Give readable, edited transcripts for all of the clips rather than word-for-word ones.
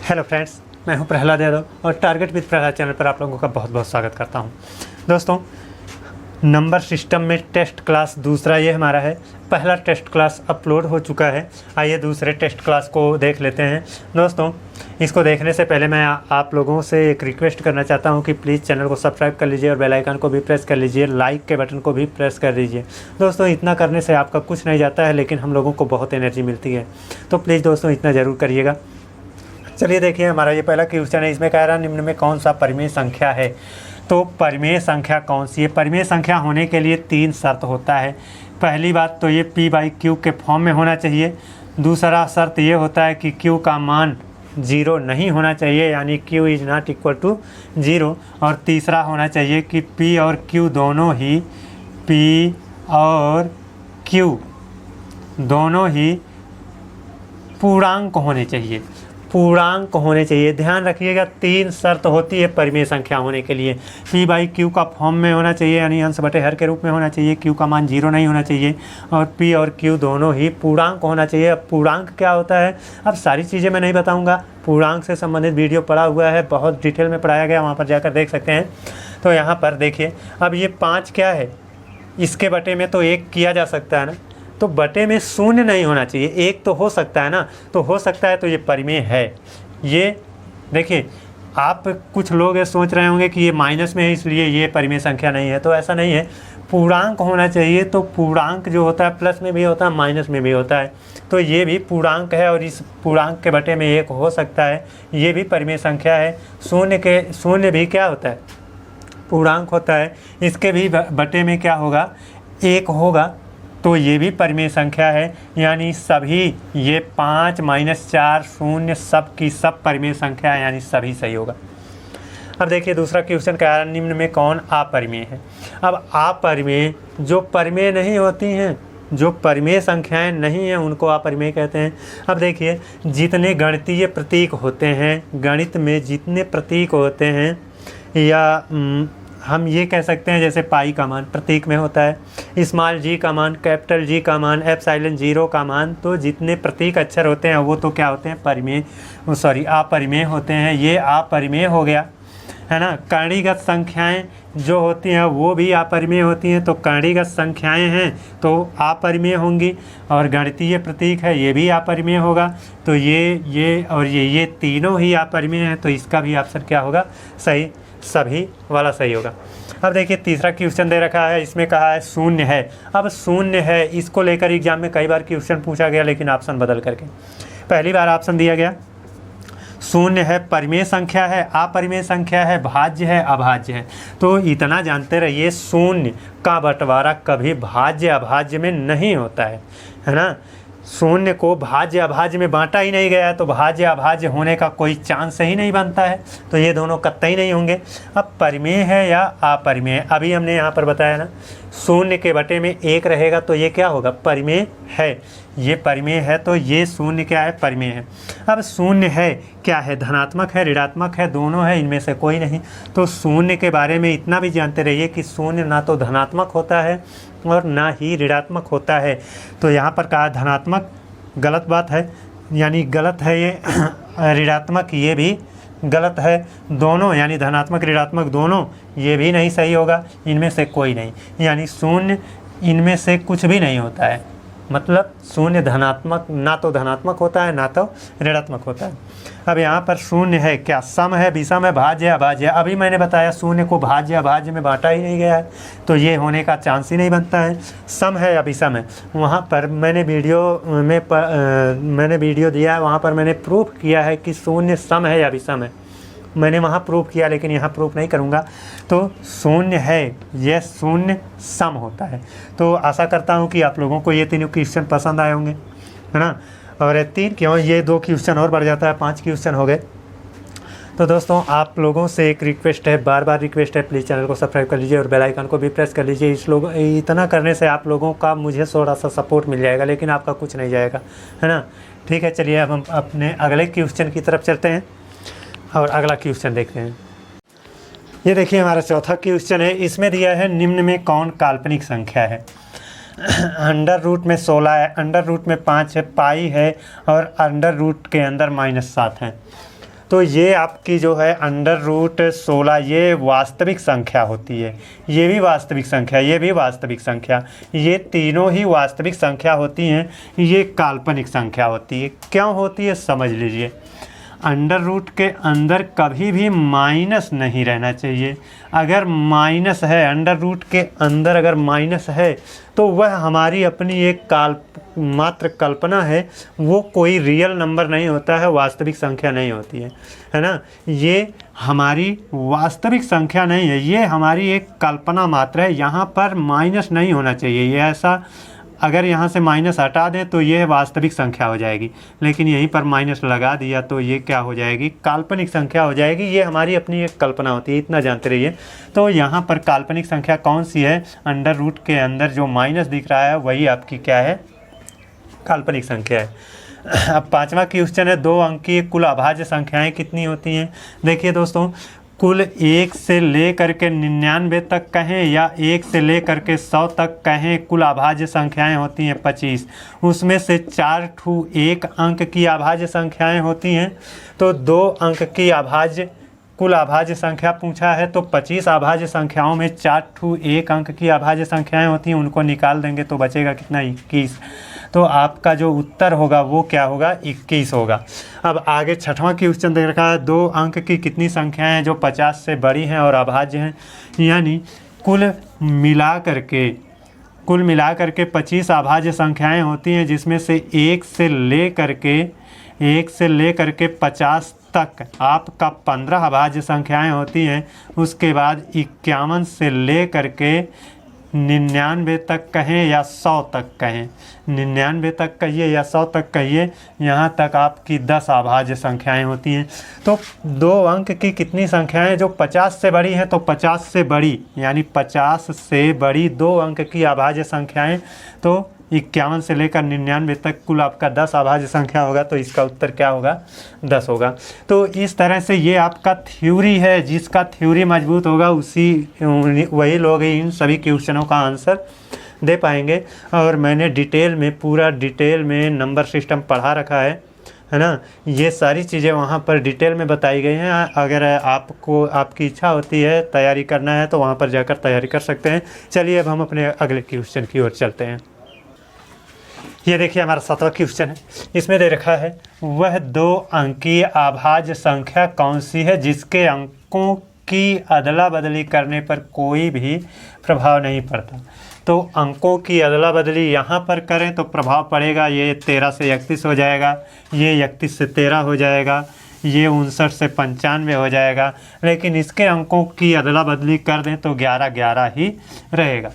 Hello friends, मैं हूं प्रहलाद यादव और टारगेट विद प्रहलाद चैनल पर आप लोगों का बहुत बहुत स्वागत करता हूं। दोस्तों, नंबर सिस्टम में टेस्ट क्लास दूसरा ये हमारा है। पहला टेस्ट क्लास अपलोड हो चुका है। आइए दूसरे टेस्ट क्लास को देख लेते हैं। दोस्तों, इसको देखने से पहले मैं आप लोगों से एक रिक्वेस्ट करना चाहता हूं कि प्लीज़ चैनल को सब्सक्राइब कर लीजिए और बेल आइकन को भी प्रेस कर लीजिए, लाइक के बटन को भी प्रेस कर दीजिए। दोस्तों, इतना करने से आपका कुछ नहीं जाता है, लेकिन हम लोगों को बहुत एनर्जी मिलती है। तो प्लीज़ दोस्तों, इतना ज़रूर करिएगा। चलिए देखिए, हमारा ये पहला क्वेश्चन है। इसमें कह रहा है निम्न में कौन सा परिमेय संख्या है। तो परिमेय संख्या कौन सी है? परिमेय संख्या होने के लिए 3 शर्त होता है। पहली बात तो ये P/Q के फॉर्म में होना चाहिए। दूसरा शर्त ये होता है कि Q का मान 0 नहीं होना चाहिए, यानी Q is not equal to 0। और तीसरा होना चाहिए कि P और Q दोनों ही पूर्णांक होने चाहिए। पूर्णांक होने चाहिए, ध्यान रखिएगा। 3 शर्त होती है परिमेय संख्या होने के लिए। P/Q का फॉर्म में होना चाहिए, यानी अंश बटे हर के रूप में होना चाहिए। Q का मान 0 नहीं होना चाहिए और P और Q दोनों ही पूर्णांक होना चाहिए। अब पूर्णांक क्या होता है, अब सारी चीज़ें मैं नहीं बताऊंगा। पूर्णांक से संबंधित वीडियो पड़ा हुआ है, बहुत डिटेल में पढ़ाया गया, वहाँ पर जाकर देख सकते हैं। तो यहाँ पर देखिए, अब ये 5 क्या है, इसके बटे में तो 1 किया जा सकता है ना, तो बटे में 0 नहीं होना चाहिए। 1 तो हो सकता है ना, तो हो सकता है, तो ये परिमेय है। ये देखिए, आप कुछ लोग सोच रहे होंगे कि ये माइनस में है इसलिए ये परिमेय संख्या नहीं है, तो ऐसा नहीं है। पूर्णांक होना चाहिए। तो पूर्णांक जो होता है प्लस में भी होता है, माइनस में भी होता है। तो ये भी पूर्णांक है और इस पूर्णांक के बटे में 1 हो सकता है, ये भी परिमेय संख्या है। शून्य भी क्या होता है, पूर्णांक होता है। इसके भी बटे में क्या होगा, 1 होगा, तो ये भी परिमेय संख्या है। यानी सभी ये 5 - 4 0 सब की सब परिमेय संख्या है, यानी सभी सही होगा। अब देखिए दूसरा क्वेश्चन क्या है, निम्न में कौन अपरिमेय है। अब अपरिमेय, जो परिमेय नहीं होती हैं, जो परिमेय संख्याएं नहीं हैं, उनको अपरिमेय कहते हैं। अब देखिए, जितने गणितीय प्रतीक होते हैं, गणित में जितने प्रतीक होते हैं, या हम ये कह सकते हैं जैसे पाई का मान प्रतीक में होता है, स्मॉल g का मान, कैपिटल G का मान, एप्सिलॉन 0 का मान, तो जितने प्रतीक अक्षर होते हैं वो तो क्या होते हैं, अपरिमेय होते हैं। ये अपरिमेय हो गया, है ना। करणीगत संख्याएं जो होती हैं वो भी अपरिमेय होती हैं, तो करणीगत संख्याएं हैं तो अपरिमेय होंगी। और गणितीय प्रतीक है, ये भी अपरिमेय होगा। तो ये और ये तीनों ही अपरिमेय हैं, तो इसका भी ऑप्शन क्या होगा, सही, सभी वाला सही होगा। अब देखिए तीसरा क्वेश्चन दे रखा है, इसमें कहा है 0 है। अब 0 है, इसको लेकर एग्जाम में कई बार क्वेश्चन पूछा गया, लेकिन ऑप्शन बदल करके। पहली बार ऑप्शन दिया गया 0 है, परिमेय संख्या है, अपरिमेय संख्या है, भाज्य है, अभाज्य है। तो इतना जानते रहिए, 0 का बंटवारा कभी भाज्य अभाज्य में नहीं होता है ना। 0 को भाज्य अभाज्य में बांटा ही नहीं गया, तो भाज्य अभाज्य होने का कोई चांस ही नहीं बनता है, तो ये दोनों कतई नहीं होंगे। अब परिमेय है या अपरिमेय, अभी हमने यहाँ पर बताया ना, 0 के बटे में 1 रहेगा, तो ये क्या होगा, परिमेय है। ये परिमेय है, तो ये 0 क्या है, परिमेय है। अब 0 है क्या है, धनात्मक है, ऋणात्मक है, दोनों है, इनमें से कोई नहीं। तो 0 के बारे में इतना भी जानते रहिए कि 0 ना तो धनात्मक होता है और ना ही ऋणात्मक होता है। तो यहाँ पर कहा धनात्मक, गलत बात है, यानी गलत है ये। ऋणात्मक, ये भी गलत है। दोनों यानी धनात्मक ऋणात्मक दोनों, ये भी नहीं सही होगा। इनमें से कोई नहीं, यानी 0 इनमें से कुछ भी नहीं होता है। मतलब 0 धनात्मक, ना तो धनात्मक होता है ना तो ऋणात्मक होता है। अब यहाँ पर 0 है क्या, सम है, विषम है, भाज्य है, अभाज्य है। अभी मैंने बताया 0 को भाज्य अभाज्य में बांटा ही नहीं गया है, तो ये होने का चांस ही नहीं बनता है। सम है या विषम है, वहाँ पर मैंने वीडियो दिया है, वहाँ पर मैंने प्रूफ किया है कि 0 सम है या विषम है। मैंने वहाँ प्रूफ किया, लेकिन यहाँ प्रूफ नहीं करूँगा। तो 0 है, यह 0 सम होता है। तो आशा करता हूँ कि आप लोगों को ये तीनों क्वेश्चन पसंद आए होंगे, है ना। और 3 क्यों, ये 2 क्वेश्चन और बढ़ जाता है, 5 क्वेश्चन हो गए। तो दोस्तों, आप लोगों से एक रिक्वेस्ट है, बार बार रिक्वेस्ट है, प्लीज़ चैनल को सब्सक्राइब कर लीजिए और बेल आइकन को भी प्रेस कर लीजिए। इतना करने से आप लोगों का मुझे थोड़ा सा सपोर्ट मिल जाएगा, लेकिन आपका कुछ नहीं जाएगा, है ना। ठीक है, चलिए अब हम अपने अगले क्वेश्चन की तरफ चलते हैं और अगला क्वेश्चन देखते हैं। ये देखिए हमारा चौथा क्वेश्चन है। इसमें दिया है निम्न में कौन काल्पनिक संख्या है। अंडर रूट में 16 है, अंडर रूट में 5 है, पाई है और अंडर रूट के अंदर -7 है। तो ये आपकी जो है √16 ये वास्तविक संख्या होती है, ये भी वास्तविक संख्या, ये भी वास्तविक संख्या, ये तीनों ही वास्तविक संख्या होती हैं, ये काल्पनिक संख्या होती है। क्यों होती है समझ लीजिए। अंडर रूट के अंदर कभी भी माइनस नहीं रहना चाहिए। अगर माइनस है, अंडर रूट के अंदर अगर माइनस है तो वह हमारी अपनी एक मात्र कल्पना है, वो कोई रियल नंबर नहीं होता है, वास्तविक संख्या नहीं होती है ना। ये हमारी वास्तविक संख्या नहीं है, ये हमारी एक कल्पना मात्र है। यहाँ पर माइनस नहीं होना चाहिए, ये ऐसा अगर यहाँ से माइनस हटा दें तो ये वास्तविक संख्या हो जाएगी, लेकिन यहीं पर माइनस लगा दिया तो ये क्या हो जाएगी, काल्पनिक संख्या हो जाएगी। ये हमारी अपनी एक कल्पना होती है, इतना जानते रहिए। तो यहाँ पर काल्पनिक संख्या कौन सी है, अंडर रूट के अंदर जो माइनस दिख रहा है वही आपकी क्या है, काल्पनिक संख्या है। अब 5वां क्वेश्चन है, 2 अंक की कुल अभाज्य संख्याएँ कितनी होती हैं। देखिए दोस्तों, कुल 1 से ले करके 99 तक कहें या 1 से ले करके 100 तक कहें, कुल अभाज्य संख्याएं होती हैं 25। उसमें से 4 1 अंक की अभाज्य संख्याएं होती हैं। तो 2 अंक की अभाज्य कुल अभाज्य संख्या पूछा है, तो 25 अभाज्य संख्याओं में 4 1 अंक की अभाज्य संख्याएं होती हैं, उनको निकाल देंगे तो बचेगा कितना, 21। तो आपका जो उत्तर होगा वो क्या होगा, 21 होगा। अब आगे 6वां क्वेश्चन दे रखा है, 2 अंक की कितनी संख्याएं हैं जो 50 से बड़ी हैं और अभाज्य हैं। यानी कुल मिला करके 25 अभाज्य संख्याएं होती हैं, जिसमें से 1 से ले करके 50 तक आपका 15 अभाज्य संख्याएं होती हैं। उसके बाद 51 से ले करके 99 तक कहें या 100 तक कहें, 99 तक कहिए या 100 तक कहिए, यहाँ तक आपकी 10 अभाज्य संख्याएं होती हैं। तो 2 अंक की कितनी संख्याएं जो 50 से बड़ी हैं, तो 50 से बड़ी यानी 50 से बड़ी 2 अंक की अभाज्य संख्याएं, तो 51 से लेकर 99 तक कुल आपका 10 अभाज्य संख्या होगा। तो इसका उत्तर क्या होगा, 10 होगा। तो इस तरह से ये आपका थ्योरी है, जिसका थ्योरी मजबूत होगा वही लोग इन सभी क्वेश्चनों का आंसर दे पाएंगे। और मैंने पूरा डिटेल में नंबर सिस्टम पढ़ा रखा है ना। ये सारी चीज़ें वहाँ पर डिटेल में बताई गई हैं। अगर आपकी इच्छा होती है तैयारी करना है तो वहाँ पर जाकर तैयारी कर सकते हैं। चलिए अब हम अपने अगले क्वेश्चन की ओर चलते हैं। ये देखिए हमारा 7वां क्वेश्चन है। इसमें दे रखा है, वह 2 अंकीय अभाज्य संख्या कौन सी है जिसके अंकों की अदला बदली करने पर कोई भी प्रभाव नहीं पड़ता। तो अंकों की अदला बदली यहाँ पर करें तो प्रभाव पड़ेगा। ये 13 से 31 हो जाएगा, ये 31 से 13 हो जाएगा, ये 59 से 95 हो जाएगा। लेकिन इसके अंकों की अदला बदली कर दें तो 11 ही रहेगा।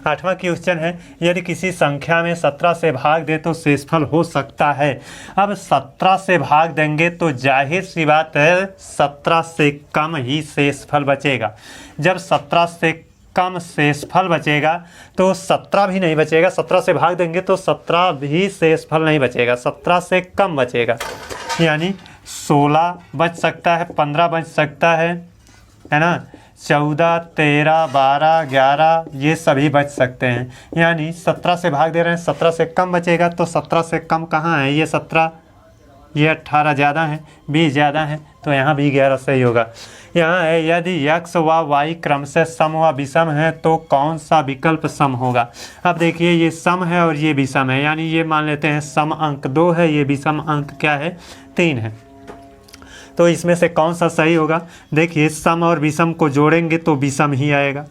8वां क्वेश्चन है, यदि किसी संख्या में 17 से भाग दे तो शेषफल हो सकता है। अब 17 से भाग देंगे तो जाहिर सी बात है 17 से कम ही शेषफल बचेगा। जब 17 से कम शेषफल बचेगा तो 17 भी नहीं बचेगा। 17 से भाग देंगे तो 17 भी शेषफल नहीं बचेगा, 17 से कम बचेगा। यानी 16 बच सकता है, 15 बच सकता है ना, 14, 13, 12, 11 ये सभी बच सकते हैं। यानी 17 से भाग दे रहे हैं, 17 से कम बचेगा। तो 17 से कम कहाँ है, ये 17, ये 18 ज़्यादा है, 20 ज़्यादा है, तो यहाँ भी 11 सही होगा। यहाँ है, यदि x व y क्रम से सम व विषम है तो कौन सा विकल्प सम होगा। अब देखिए ये सम है और ये विषम है, यानी ये मान लेते हैं सम अंक 2 है, ये विषम अंक क्या है, 3 है। तो इसमें से कौन सा सही होगा। देखिए सम और विषम को जोड़ेंगे तो विषम ही आएगा।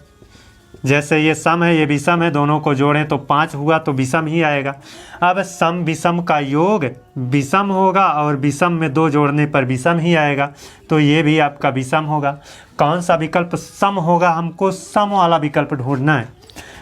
जैसे ये सम है, ये विषम है, दोनों को जोड़ें तो 5 हुआ, तो विषम ही आएगा। अब सम विषम का योग विषम होगा और विषम में 2 जोड़ने पर विषम ही आएगा, तो ये भी आपका विषम होगा। कौन सा विकल्प सम होगा, हमको सम वाला विकल्प ढूंढना है।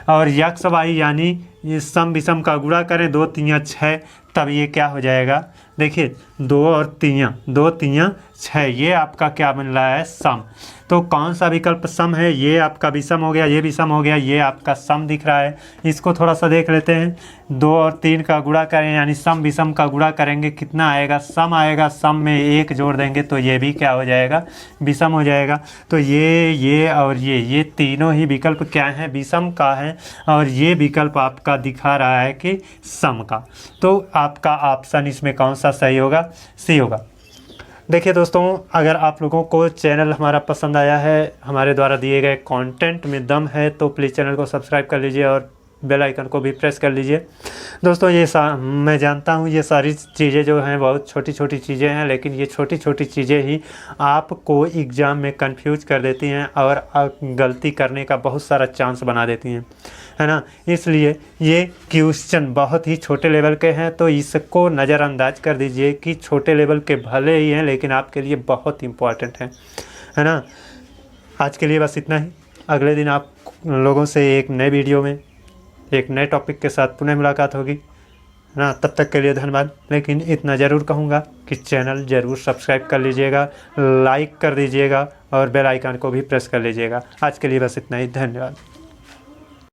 और x y यानी ये सम विषम का गुणा करें, 2 3 6, तब ये क्या हो जाएगा। देखिए 2 और 3 6, ये आपका क्या बन रहा है, सम। तो कौन सा विकल्प सम है, ये आपका विषम हो गया, ये विषम हो गया, ये आपका सम दिख रहा है। इसको थोड़ा सा देख लेते हैं। 2 और 3 का गुणा करें यानी सम विषम का गुणा करेंगे, कितना आएगा, सम आएगा। सम में 1 जोड़ देंगे तो ये भी क्या हो जाएगा, विषम हो जाएगा। तो ये और ये तीनों ही विकल्प क्या हैं, विषम का है, और ये विकल्प आपका दिखा रहा है कि सम का। तो आपका ऑप्शन इसमें कौन सा सही होगा, सी होगा। देखिए दोस्तों, अगर आप लोगों को चैनल हमारा पसंद आया है, हमारे द्वारा दिए गए कंटेंट में दम है, तो प्लीज़ चैनल को सब्सक्राइब कर लीजिए और बेल आइकन को भी प्रेस कर लीजिए। दोस्तों मैं जानता हूँ ये सारी चीज़ें जो हैं बहुत छोटी छोटी चीज़ें हैं, लेकिन ये छोटी छोटी चीज़ें ही आपको एग्ज़ाम में कंफ्यूज कर देती हैं और गलती करने का बहुत सारा चांस बना देती हैं, है ना। इसलिए ये क्वेश्चन बहुत ही छोटे लेवल के हैं, तो इसको नज़रअंदाज कर दीजिए कि छोटे लेवल के भले ही हैं लेकिन आपके लिए बहुत इंपॉर्टेंट हैं, है ना। आज के लिए बस इतना ही। अगले दिन आप लोगों से एक नए वीडियो में एक नए टॉपिक के साथ पुनः मुलाकात होगी, है ना। तब तक के लिए धन्यवाद। लेकिन इतना ज़रूर कहूँगा कि चैनल ज़रूर सब्सक्राइब कर लीजिएगा, लाइक कर दीजिएगा और बेल आइकन को भी प्रेस कर लीजिएगा। आज के लिए बस इतना ही, धन्यवाद।